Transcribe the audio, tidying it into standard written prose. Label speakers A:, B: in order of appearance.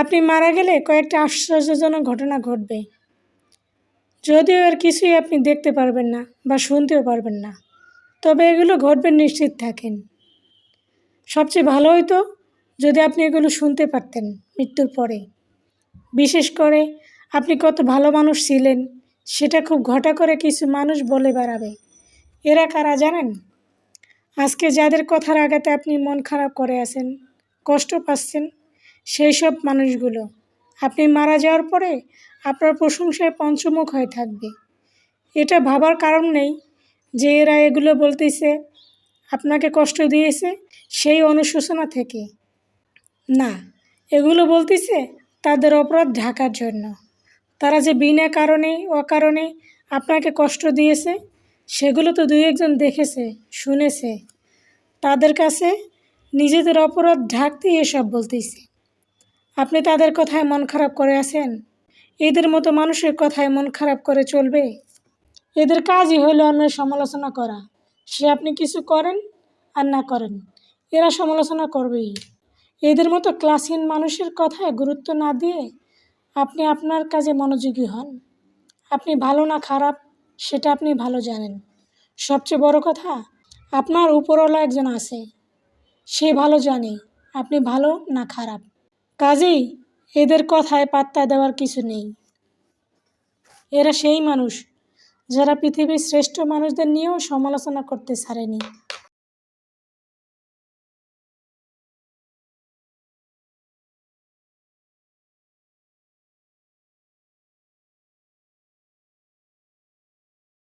A: আপনি মারা গেলে কয়েকটা আশ্চর্যজনক ঘটনা ঘটবে, যদিও এর কিছুই আপনি দেখতে পারবেন না বা শুনতেও পারবেন না, তবে এগুলো ঘটবে নিশ্চিত থাকেন। সবচেয়ে ভালো হতো যদি আপনি এগুলো শুনতে পারতেন মৃত্যুর পরে। বিশেষ করে আপনি কত ভালো মানুষ ছিলেন সেটা খুব ঘটা করে কিছু মানুষ বলে বেড়াবে। এরা কারা জানেন? আজকে যাদের কথার আঘাতে আপনি মন খারাপ করে আছেন, কষ্ট পাচ্ছেন, সেই সব মানুষগুলো আপনি মারা যাওয়ার পরে আপনার প্রশংসায় পঞ্চমুখ হয়ে থাকবে। এটা ভাবার কারণ নেই যে এরা এগুলো বলতেছে আপনাকে কষ্ট দিয়েছে সেই অনুশোচনা থেকে। না, এগুলো বলতেছে তাদের অপরাধ ঢাকার জন্য। তারা যে বিনা কারণে অকারণে আপনাকে কষ্ট দিয়েছে সেগুলো তো দুই একজন দেখেছে, শুনেছে। তাদের কাছে নিজেদের অপরাধ ঢাকতেই এসব বলতেছে। আপনি তাদের কথায় মন খারাপ করে আছেন? এদের মতো মানুষের কথায় মন খারাপ করে চলবে? এদের কাজই হলো অন্যের সমালোচনা করা। সে আপনি কিছু করেন আর না করেন, এরা সমালোচনা করবেই। এদের মতো ক্লাসহীন মানুষের কথায় গুরুত্ব না দিয়ে আপনি আপনার কাজে মনোযোগী হন। আপনি ভালো না খারাপ সেটা আপনি ভালো জানেন। সবচেয়ে বড় কথা, আপনার উপরওয়ালা একজন আছে, সে ভালো জানে আপনি ভালো না খারাপ। কাজেই এদের কথায় পাত্তা দেওয়ার কিছু নেই। এরা সেই মানুষ যারা পৃথিবীর শ্রেষ্ঠ মানুষদের নিয়েও সমালোচনা করতে ছাড়েনি।